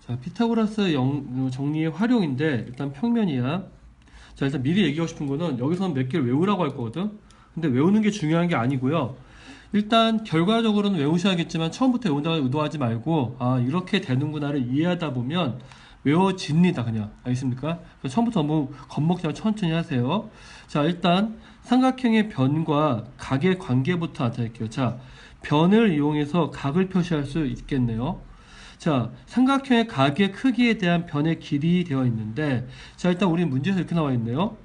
자, 피타고라스 정리의 활용인데 일단 평면이야. 자, 일단 미리 얘기하고 싶은 거는 여기서는 몇 개를 외우라고 할 거거든. 근데 외우는 게 중요한 게 아니고요. 일단 결과적으로는 외우셔야겠지만 처음부터 외운다고 의도하지 말고 이렇게 되는구나를 이해하다 보면 외워집니다. 그냥 알겠습니까? 그래서 처음부터 너무 겁먹지 말고 천천히 하세요. 자, 일단 삼각형의 변과 각의 관계부터 나타낼게요. 자, 변을 이용해서 각을 표시할 수 있겠네요. 자, 삼각형의 각의 크기에 대한 변의 길이 되어 있는데, 자, 일단 우리 문제에서 이렇게 나와 있네요.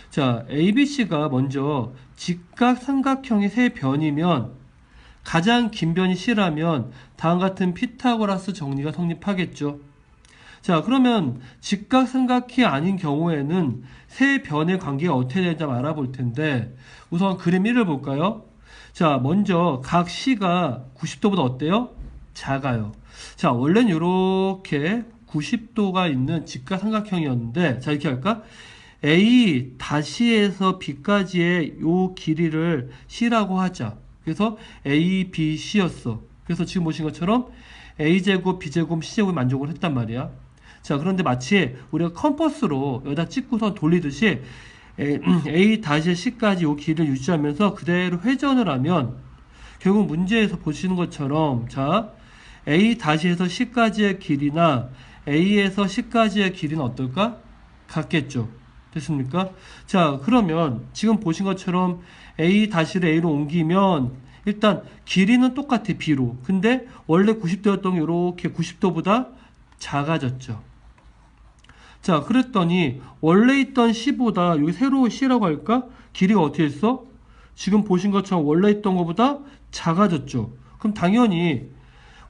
자, ABC가 먼저 직각 삼각형의 세 변이면 가장 긴 변이 C라면 다음 같은 피타고라스 정리가 성립하겠죠. 자, 그러면 직각 삼각형이 아닌 경우에는 세 변의 관계가 어떻게 되는지 알아볼 텐데, 우선 그림 1을 볼까요? 자, 먼저 각 C가 90도보다 어때요? 작아요. 자, 원래는 이렇게 90도가 있는 직각 삼각형이었는데, 자, 이렇게 할까? A 다시에서 B까지의 요 길이를 C라고 하자. 그래서 A, B, C였어. 그래서 지금 보신 것처럼 A제곱, B제곱, C제곱이 만족을 했단 말이야. 자, 그런데 마치 우리가 컴퍼스로 여기다 찍고서 돌리듯이 A 다시 C까지 요 길이를 유지하면서 그대로 회전을 하면 결국 문제에서 보시는 것처럼 자, A 다시에서 C까지의 길이나 A에서 C까지의 길이는 어떨까? 같겠죠. 됐습니까? 자, 그러면 지금 보신 것처럼 A 다시를 A로 옮기면 일단 길이는 똑같아, B로. 근데 원래 90도였던 게 이렇게 90도보다 작아졌죠. 자, 그랬더니 원래 있던 C보다 여기 새로 C라고 할까? 길이가 어떻게 했어? 지금 보신 것처럼 원래 있던 것보다 작아졌죠. 그럼 당연히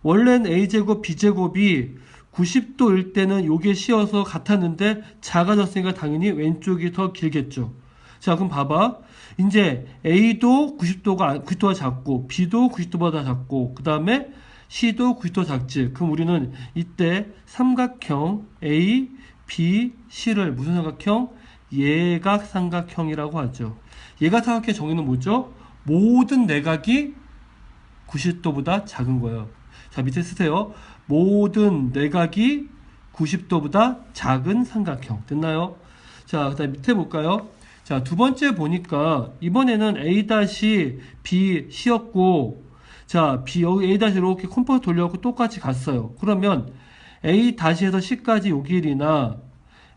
원래는 A제곱, B제곱이 90도일 때는 요게 C여서 같았는데 작아졌으니까 당연히 왼쪽이 더 길겠죠. 자, 그럼 봐봐. 이제 A도 90도가 작고 B도 90도보다 작고 그 다음에 C도 90도 작지. 그럼 우리는 이때 삼각형 A, B, C를 무슨 삼각형? 예각삼각형이라고 하죠. 예각삼각형의 정의는 뭐죠? 모든 내각이 90도보다 작은 거예요. 자, 밑에 쓰세요. 모든 내각이 90도보다 작은 삼각형. 됐나요? 자, 그 다음 밑에 볼까요? 자, 두 번째 보니까 이번에는 A-B, C였고 자, 여기 A- 이렇게 컴퍼스 돌려갖고 똑같이 갔어요. 그러면 A-에서 C까지 요 길이나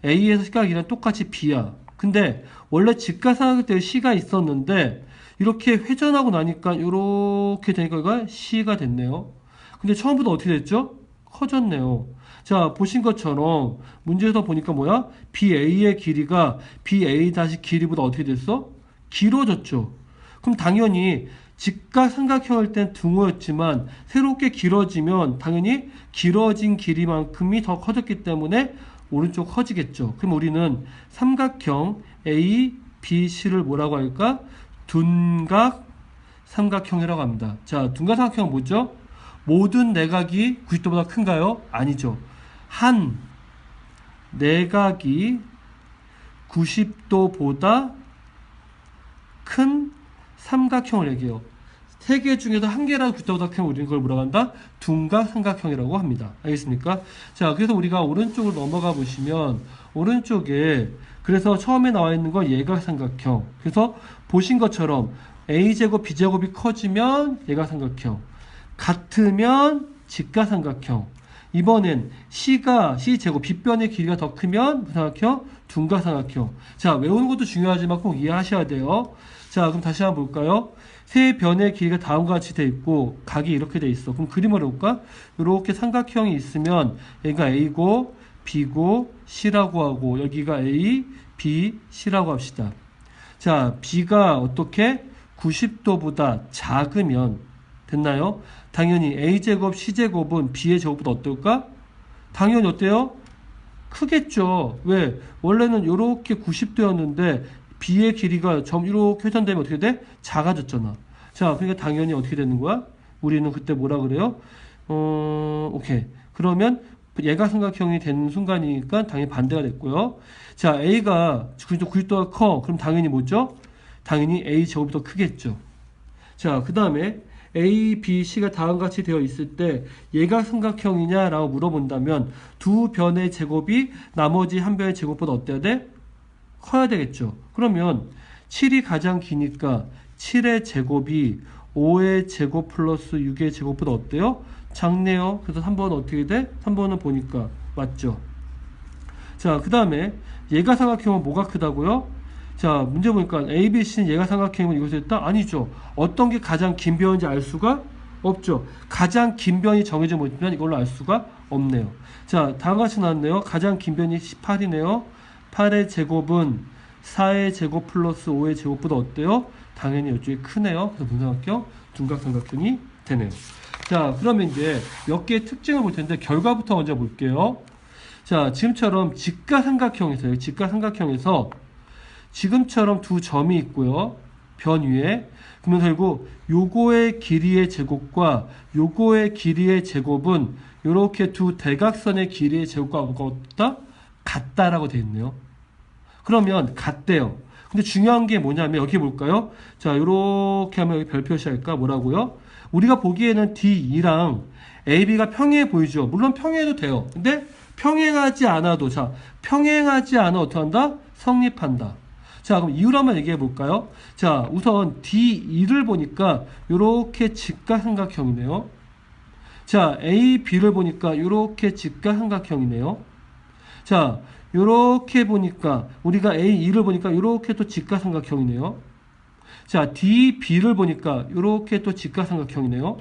A에서 C까지 길이는 똑같이 B야. 근데 원래 직각삼각형 때 C가 있었는데 이렇게 회전하고 나니까 이렇게 되니까 이거 C가 됐네요. 근데 처음부터 어떻게 됐죠? 커졌네요. 자, 보신 것처럼 문제에서 보니까 뭐야? BA의 길이가 BA- 길이보다 어떻게 됐어? 길어졌죠. 그럼 당연히 직각 삼각형일 땐 등호였지만 새롭게 길어지면 당연히 길어진 길이만큼이 더 커졌기 때문에 오른쪽 커지겠죠. 그럼 우리는 삼각형 A, B, C를 뭐라고 할까? 둔각 삼각형이라고 합니다. 자, 둔각 삼각형은 뭐죠? 모든 내각이 90도보다 큰가요? 아니죠. 한 내각이 90도보다 큰 삼각형을 얘기해요. 세 개 중에서 한 개라도 90도보다 크면 우리는 그걸 뭐라고 한다? 둔각 삼각형이라고 합니다. 알겠습니까? 자, 그래서 우리가 오른쪽으로 넘어가 보시면 오른쪽에 그래서 처음에 나와 있는 건 예각삼각형. 그래서 보신 것처럼 A제곱, B제곱이 커지면 예각삼각형. 같으면 직각삼각형. 이번엔 C제곱, B변의 길이가 더 크면 무슨 삼각형? 둔각삼각형. 자, 외우는 것도 중요하지만 꼭 이해하셔야 돼요. 자, 그럼 다시 한번 볼까요? 세 변의 길이가 다음과 같이 돼 있고 각이 이렇게 돼 있어. 그럼 그림을 볼까? 이렇게 삼각형이 있으면 여기가 A고 B고 C라고 하고 여기가 A, B, C라고 합시다. 자, B가 어떻게? 90도보다 작으면 됐나요? 당연히 A제곱, C제곱은 B의 제곱보다 어떨까? 당연히 어때요? 크겠죠. 왜? 원래는 이렇게 90도였는데 B의 길이가 이렇게 회전되면 어떻게 돼? 작아졌잖아. 자, 그러니까 당연히 어떻게 되는 거야? 우리는 그때 뭐라 그래요? 오케이. 그러면 얘가 삼각형이 되는 순간이니까 당연히 반대가 됐고요. 자, A가 90도가 커. 그럼 당연히 뭐죠? 당연히 A 제곱이 더 크겠죠. 자, 그 다음에 A, B, C가 다음과 같이 되어 있을 때 얘가 삼각형이냐라고 물어본다면 두 변의 제곱이 나머지 한 변의 제곱보다 어때야 돼? 커야 되겠죠. 그러면 7이 가장 기니까 7의 제곱이 5의 제곱 플러스 6의 제곱보다 어때요? 작네요. 그래서 3번은 어떻게 돼? 3번은 보니까 맞죠. 자, 그 다음에 얘가 삼각형은 뭐가 크다고요? 자, 문제 보니까 A, B, C는 얘가 삼각형이면 이것이 됐다? 아니죠. 어떤 게 가장 긴 변인지 알 수가 없죠. 가장 긴 변이 정해져 있으면 이걸로 알 수가 없네요. 자, 다음과 같이 나왔네요. 가장 긴 변이 18이네요. 8의 제곱은 4의 제곱 플러스 5의 제곱보다 어때요? 당연히 이쪽이 크네요. 그래서 분삼각형, 둔각삼각형이 되네요. 자, 그러면 이제 몇 개의 특징을 볼 텐데 결과부터 먼저 볼게요. 자, 지금처럼 직가삼각형에서요. 직가삼각형에서 지금처럼 두 점이 있고요. 변 위에. 그러면 결국 요거의 길이의 제곱과 요거의 길이의 제곱은 이렇게 두 대각선의 길이의 제곱과 뭐가 같다라고 되어 있네요. 그러면 같대요. 근데 중요한 게 뭐냐면 여기 볼까요? 자, 요렇게 하면 여기 별 표시할까? 뭐라고요? 우리가 보기에는 D2랑 AB가 평행해 보이죠? 물론 평행해도 돼요. 근데 평행하지 않아도, 자, 평행하지 않아 어떻게 한다? 성립한다. 자, 그럼 이유를 한번 얘기해 볼까요? 자, 우선 D2를 보니까 요렇게 직가삼각형이네요. 자, AB를 보니까 요렇게 직가삼각형이네요. 자, 요렇게 보니까 우리가 A2를 보니까 요렇게 또 직가삼각형이네요. 자, DB를 보니까 요렇게 또 직가삼각형이네요.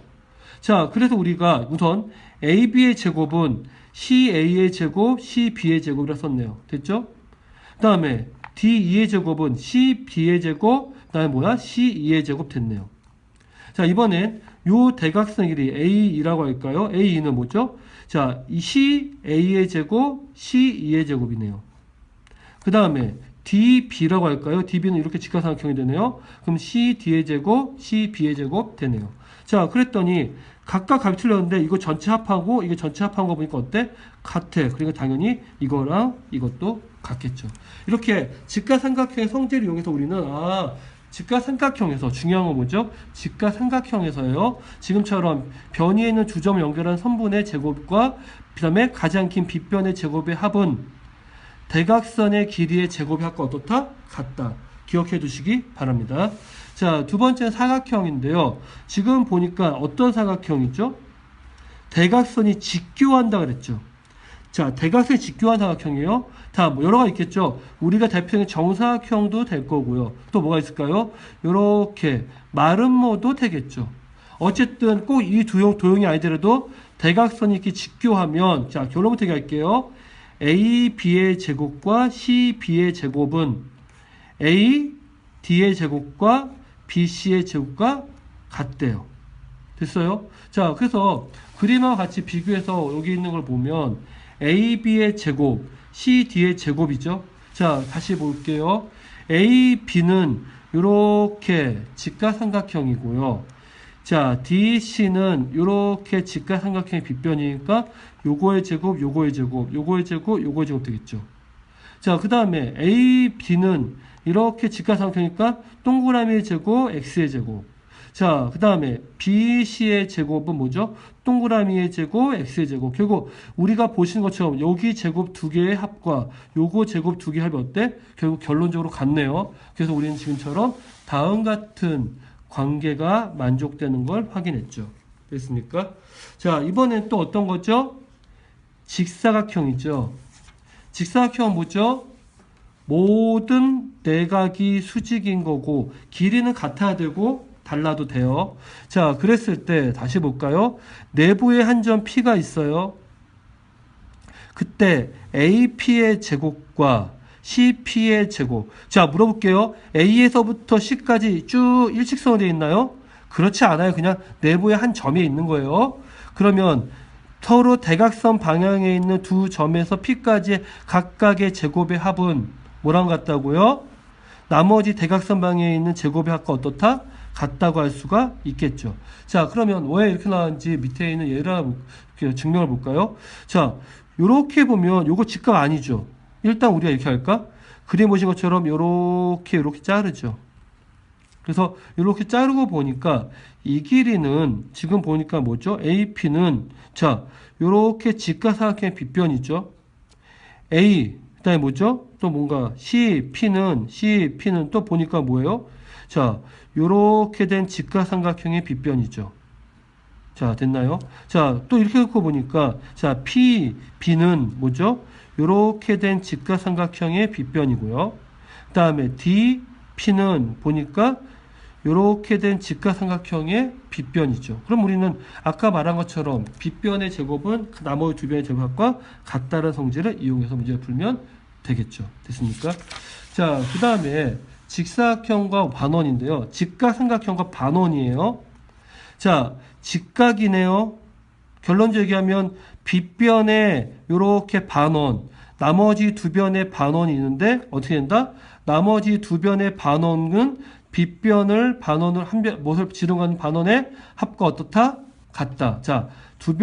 자, 그래서 우리가 우선 AB의 제곱은 CA의 제곱, CB의 제곱이라 썼네요. 됐죠? 그 다음에 D2의 제곱은 CB의 제곱, 그 다음에 뭐야? C2의 제곱 됐네요. 자, 이번엔 요 대각선 길이 A2라고 할까요? A2는 뭐죠? 자, 이 CA의 제곱, C2의 제곱이네요. 그 다음에 DB라고 할까요? DB는 이렇게 직가삼각형이 되네요. 그럼 CD의 제곱, CB의 제곱 되네요. 자, 그랬더니 각각 값이 틀렸는데 이거 전체 합하고 이게 전체 합한 거 보니까 어때? 같아. 그러니까 당연히 이거랑 이것도 같겠죠. 이렇게 직가삼각형의 성질을 이용해서 우리는 직가삼각형에서 중요한 건 뭐죠? 직가삼각형에서요. 지금처럼 변 위에 있는 두 점을 연결한 선분의 제곱과 그 다음에 가장 긴 빗변의 제곱의 합은 대각선의 길이의 제곱의 합과 어떻다? 같다. 기억해 두시기 바랍니다. 자, 두 번째는 사각형인데요. 지금 보니까 어떤 사각형이죠? 대각선이 직교한다 그랬죠. 자, 대각선이 직교한 사각형이에요. 다 뭐 여러 가지 있겠죠. 우리가 대표적인 정사각형도 될 거고요. 또 뭐가 있을까요? 이렇게 마름모도 되겠죠. 어쨌든 꼭 이 도형이 아니더라도 대각선이 이렇게 직교하면, 자, 결론부터 얘기할게요. AB의 제곱과 CB의 제곱은 AD의 제곱과 BC의 제곱과 같대요. 됐어요? 자, 그래서 그림과 같이 비교해서 여기 있는 걸 보면 AB의 제곱, CD의 제곱이죠. 자, 다시 볼게요. AB는 이렇게 직가삼각형이고요. 자, DC는 이렇게 직가삼각형의 빗변이니까 요거의 제곱, 요거의 제곱, 요거의 제곱, 요거의 제곱 되겠죠. 자, 그 다음에 AB는 이렇게 직가삼각형이니까 동그라미의 제곱, X의 제곱. 자, 그 다음에 BC의 제곱은 뭐죠? 동그라미의 제곱, X의 제곱. 결국 우리가 보시는 것처럼 여기 제곱 두 개의 합과 요거 제곱 두 개의 합이 어때? 결국 결론적으로 같네요. 그래서 우리는 지금처럼 다음 같은 관계가 만족되는 걸 확인했죠. 됐습니까? 자, 이번엔 또 어떤 거죠? 직사각형이죠. 직사각형은 뭐죠? 모든 내각이 수직인 거고 길이는 같아야 되고 달라도 돼요. 자, 그랬을 때 다시 볼까요? 내부에 한 점 P가 있어요. 그때 AP의 제곱과 CP의 제곱. 자, 물어볼게요. A에서부터 C까지 쭉 일직선으로 되어 있나요? 그렇지 않아요. 그냥 내부에 한 점이 있는 거예요. 그러면 서로 대각선 방향에 있는 두 점에서 P까지 각각의 제곱의 합은 뭐랑 같다고요? 나머지 대각선 방향에 있는 제곱의 합과 어떻다? 같다고 할 수가 있겠죠. 자, 그러면 왜 이렇게 나왔는지 밑에 있는 예를 증명을 볼까요? 자, 요렇게 보면 요거 직각 아니죠. 일단 우리가 이렇게 할까? 그림 보신 것처럼 요렇게 자르죠. 그래서 이렇게 자르고 보니까 이 길이는 지금 보니까 뭐죠? AP는 자, 이렇게 직각삼각형의 빗변이죠. A, 그다음에 뭐죠? 또 뭔가 CP는 또 보니까 뭐예요? 자, 이렇게 된 직각삼각형의 빗변이죠. 자, 됐나요? 자, 또 이렇게 놓고 보니까 자, PB는 뭐죠? 이렇게 된 직각삼각형의 빗변이고요. 그 다음에 DP는 보니까 이렇게 된 직각삼각형의 빗변이죠. 그럼 우리는 아까 말한 것처럼 빗변의 제곱은 나머지 두 변의 제곱과 같다는 성질을 이용해서 문제를 풀면 되겠죠. 됐습니까? 자, 그 다음에 직사각형과 반원인데요. 직각삼각형과 반원이에요. 자, 직각이네요. 결론적으로 얘기하면 빗변에 이렇게 반원, 나머지 두 변의 반원이 있는데 어떻게 된다? 나머지 두 변의 반원은 빗변을 반원을 못을 지름하는 반원의 합과 어떻다? 같다. 자, 두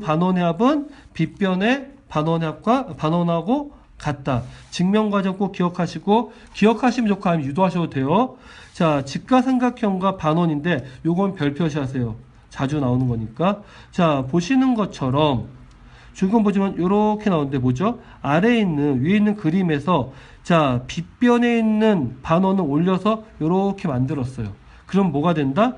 반원의 합은 빗변의 반원의 합과 반원하고 같다. 증명 과정 꼭 기억하시고 기억하시면 좋고 아니면 유도하셔도 돼요. 자, 직각삼각형과 반원인데 요건 별 표시하세요. 자주 나오는 거니까. 자, 보시는 것처럼 지금 보시면 이렇게 나오는데 뭐죠? 아래에 있는 위에 있는 그림에서 자, 빗변에 있는 반원을 올려서 이렇게 만들었어요. 그럼 뭐가 된다?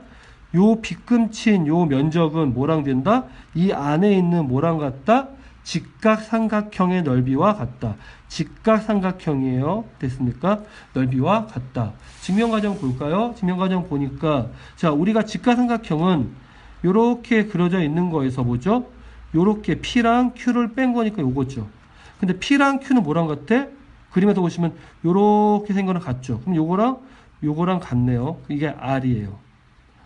요 빗금친 요 면적은 뭐랑 된다? 이 안에 있는 뭐랑 같다? 직각삼각형의 넓이와 같다. 직각삼각형이에요. 됐습니까? 넓이와 같다. 증명과정 볼까요? 증명과정 보니까 자, 우리가 직각삼각형은 요렇게 그려져 있는 거에서 뭐죠? 요렇게 P랑 Q를 뺀 거니까 요거죠. 근데 P랑 Q는 뭐랑 같아? 그림에서 보시면 요렇게 생긴 거랑 같죠. 그럼 요거랑 같네요. 이게 R이에요.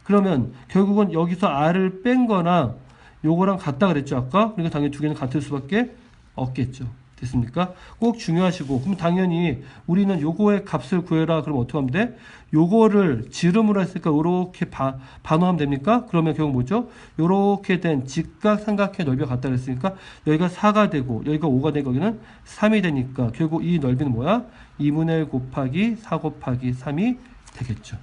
그러면 결국은 여기서 R을 뺀 거나 요거랑 같다 그랬죠, 아까? 그러니까 당연히 두 개는 같을 수밖에 없겠죠. 됐습니까? 꼭 중요하시고, 그럼 당연히 우리는 요거의 값을 구해라. 그럼 어떻게 하면 돼? 요거를 지름으로 했으니까 요렇게 반환하면 됩니까? 그러면 결국 뭐죠? 요렇게 된 직각삼각형의 넓이가 같다 그랬으니까 여기가 4가 되고 여기가 5가 되고 여기는 3이 되니까 결국 이 넓이는 뭐야? 2분의 1 곱하기 4 곱하기 3이 되겠죠.